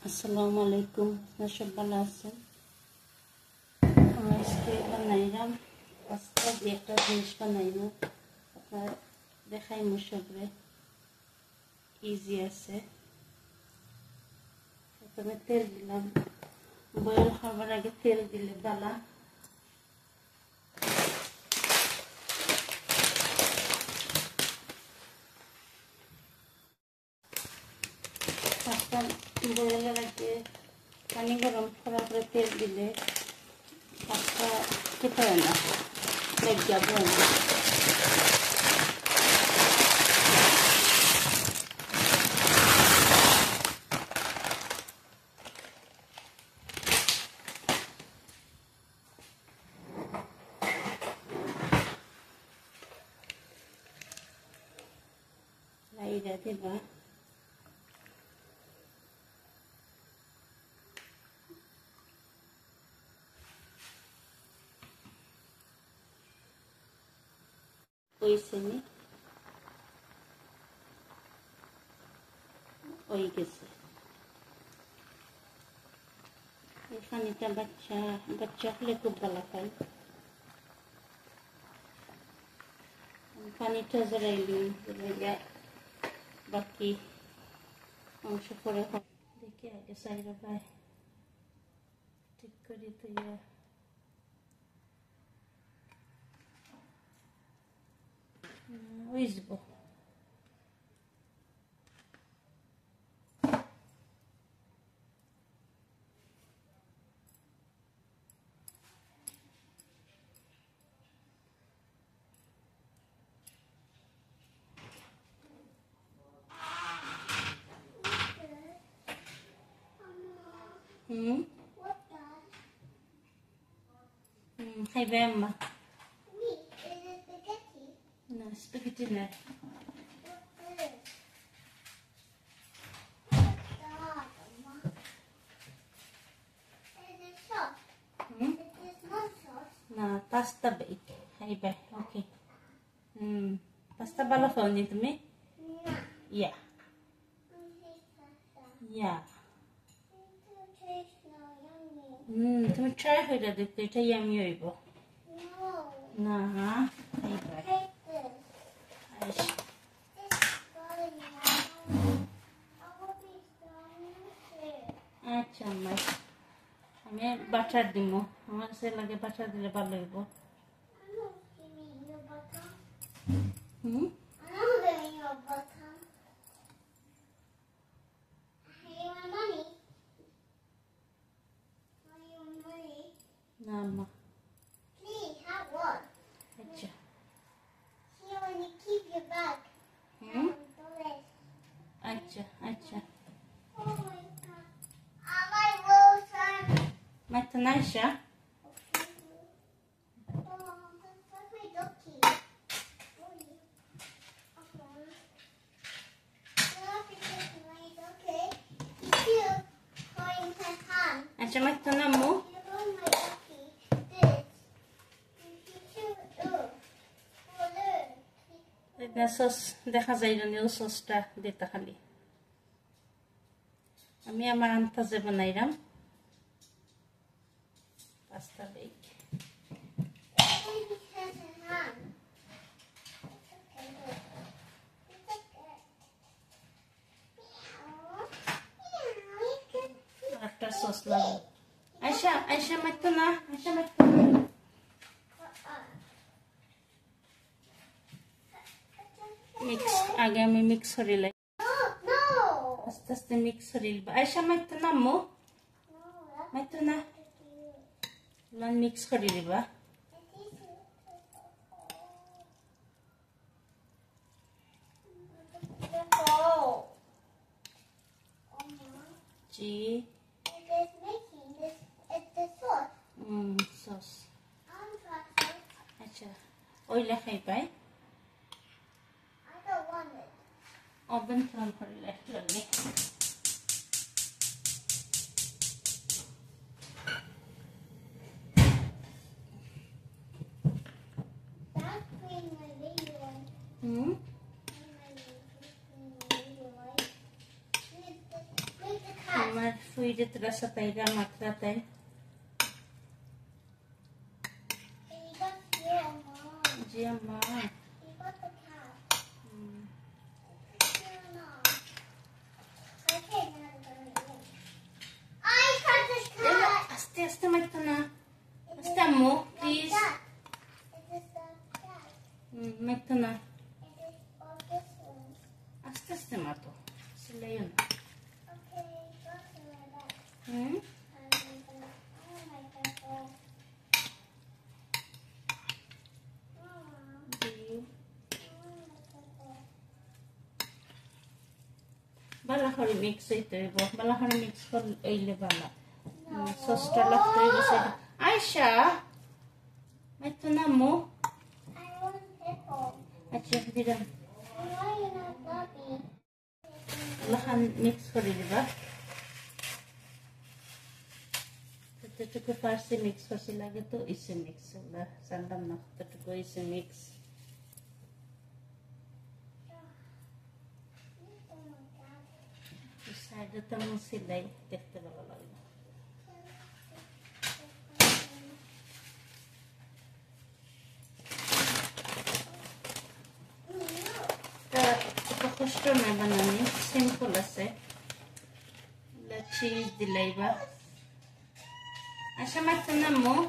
আসসালামু আলাইকুম, আপনারা সব ভালো আছেন? আজকে বানাইলাম পাস্তা দিয়ে একটা জিনিস বানাইলাম, আপনার দেখাইমু সবরে। ইজি আছে। প্রথমে তেল দিলাম, বয়েল হবার আগে তেল দিলে বালা। পাস্তা বয়েলের আগে পানি গরম করার পরে তেল দিলে পাস্তা খেতে হয় না, লেগ যাবে না। লাইরা দিবা, ওই গেছে। এই পানিটা বাচ্চা হলে খুব ভালো খায়। পানিটা জড়াইলি বাকি অংশ পরে দেখি আগে সাইডে পায় ঠিক করি তৈরি হইব। খাইবে আম্মা? না, স্প্যাগেটি না। না, পাস্তা বেক খাইবে। ওকে। পাস্তা ভালো খাওনি তুমি? ইয়া ইয়া তুমি ট্রাই করে দেখতে, এটা ইয়ামি হইব। না খাইবে। আচ্ছা আম্মা, আমি বাটার দিব। আমার সে লাগে বাটার দিলে ভালো হইব। না আম্মা। আচ্ছা আচ্ছা আচ্ছা মাইতো নাইসা। আচ্ছা মাইতো নামু। সস দেখা যায় না, সসটা দিতে খালি। আমি আমার আন্তাজে বানাইলাম পাস্তা বেক। একটা সস লাগবে। আয়শা আয়শা মাইতো না, আয়শা মাইতো না। মিক্স আগে আমি মিক্স করে লাই, আস্তে আস্তে মিক্স করে লিবা। আয়শা মাইতো না আম্মু, মাইতো না, মিক্স করে লিবা। জি সস। আচ্ছা ওই লেখাই পাই। ওভেন অন করে লাগবে। আমার Pwede terasa tayo matra tayo. Iya, Ma. Aste magto na. Aste mo, please. Magto na. Aste mato. Sila yun. Bala ko remix ito ibo. Bala ko remix ko oile bala. Sosta lafto ibo sa. Aisha! May tuna mo? I want pickle. At siya bilang. Why you not happy? Lahan mix ko rin, diba? Ito ko parsi mix ko sila. Ito isi mix. Sandam na. Ito ko isi mix. Ada tamu silai tekte bala lagi. Ito kusto na banani simple ase. La cheese dilay ba? Asa matana mo?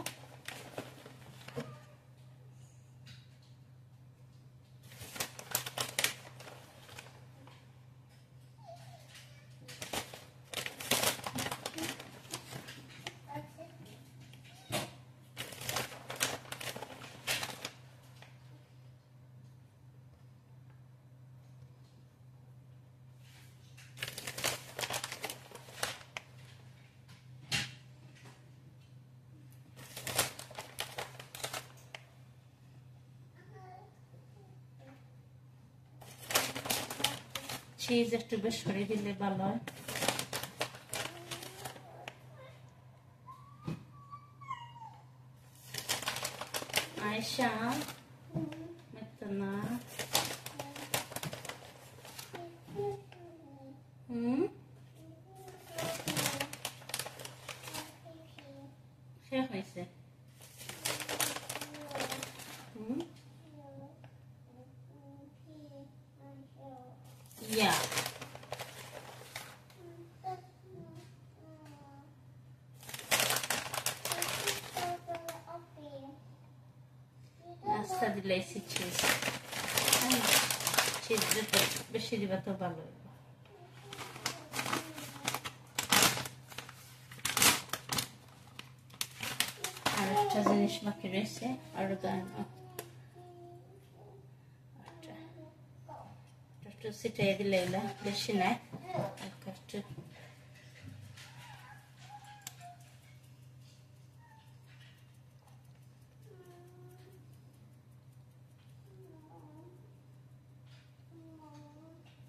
Cheese একটু বেশ করে দিলে ভালো হয় আয়েশা মেতনা শেষ হয়েছে Yeah. Nasta dilay si cheese. Ay, cheese dito. Beshi diba to balo? Ar একটা জিনিস বাকি রয়েছে অরিগানো একটু ছিটিয়ে দিলে এলা বেশি না একটু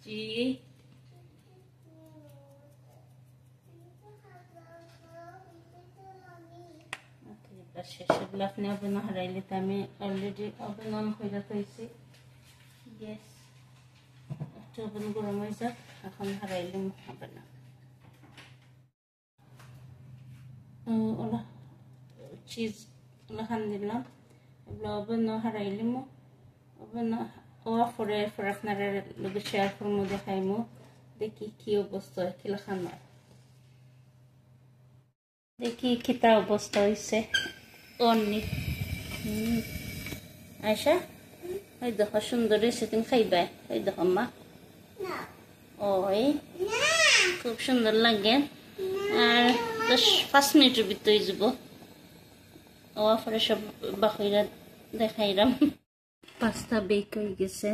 জি শেষগুলো আপনি ওভেন হারাইলে তো আমি অলরেডি ওভেন অন করে রাখছি গ্যাস একটু ওভেন গরম হয়ে যাক এখন হারাইলে হবে না ওলা চিজ ওলা খান দিলাম এগুলো ওভেন হারাইলে ওভেন ওয়া ফরে ফর আপনারা লোকে শেয়ার করবো দেখাইমো দেখি কি অবস্থা হয় কি খান দেখি কিতা অবস্থা হয়েছে অনেক আয়শা ওই দেখো সুন্দর হয়েছে তুমি খাইবা ওই দেখো মা ওই খুব সুন্দর লাগে আর 10-5 মিনিটের ভিতরে যাব ওয়াফরে সব বাকিরা দেখাইলাম পাস্তা বেক হয়ে গেছে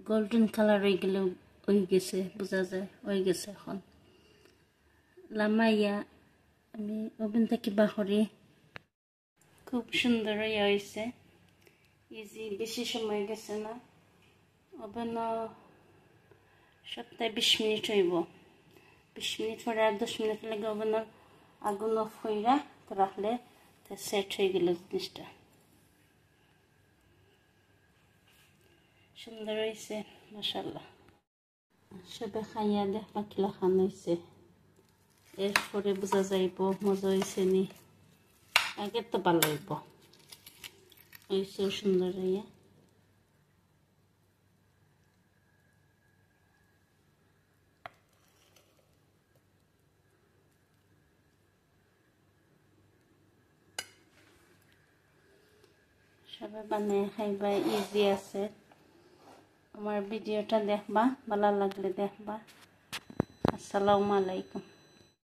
গোল্ডেন কালার হয়ে গেলে হয়ে গেছে বোঝা যায় হয়ে গেছে এখন লামাইয়া আমি ওভেন থেকে বাহরে খুব সুন্দর হয়েছে ইজি বেশি সময় গেছে না ওভেন সপ্তাহে 20 মিনিট হইব 20 মিনিট পরে আর 10 মিনিট লাগে ওভেনের আগুন অফ হইরা তো রাখলে তো সেট হয়ে গেল জিনিসটা সুন্দর হয়েছে মাশাআল্লাহ সবে খাইয়া দেখবা কিলা খান হয়েছে, এরপরে বোঝা যাইব মজা হয়েছে নি। আগে তো ভালো হইব, হয়েছে সুন্দর হইয়া। সবাই বানিয়ে খাইবা, ইজি আছে। আমার ভিডিওটা দেখবা, ভালো লাগলে দেখবা। আসসালামু আলাইকুম।